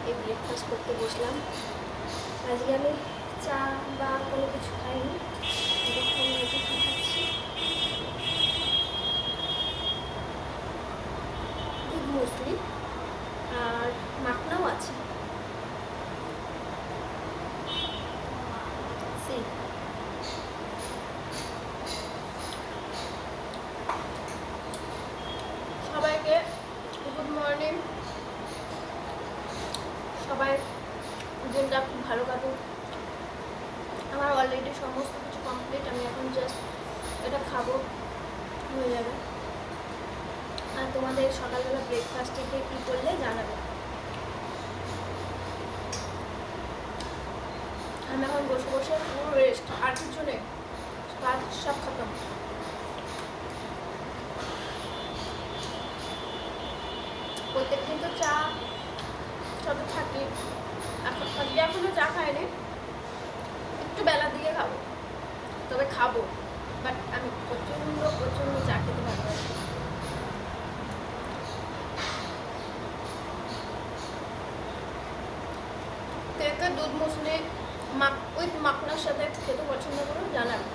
এই ব্রেকফাস্ট করতে বসলাম। আজকে আমি চা বা কোনো কিছু খাইনি, দেখুন আজকে কী খাচ্ছি। দুধ মুসলি আর মাখনাও আছে। সবাইকে গুড মর্নিং। সবাই দিনটা খুব ভালো কাটুক। আমার অলরেডি সমস্ত কিছু কমপ্লিট, আমি এখন জাস্ট এটা খাবো, হয়ে যাবে। আর তোমাদের সকালবেলা ব্রেকফাস্টে কী করলে জানাবে। আমি এখন বসে বসে পুরো রেস্ট, আর কিছু নেই, কাজ সব খতম। প্রত্যেকদিন তো চা সাথে থাকি, আজকে এখনো চা খাইনি, একটু বেলার দিকে খাবো, তবে খাবো। বাট আমি প্রচণ্ড চা খেতে ভালোবাসি। কে দুধ মুসলি উইথ মাখনার সাথে খেতে পছন্দ করো জানাবে।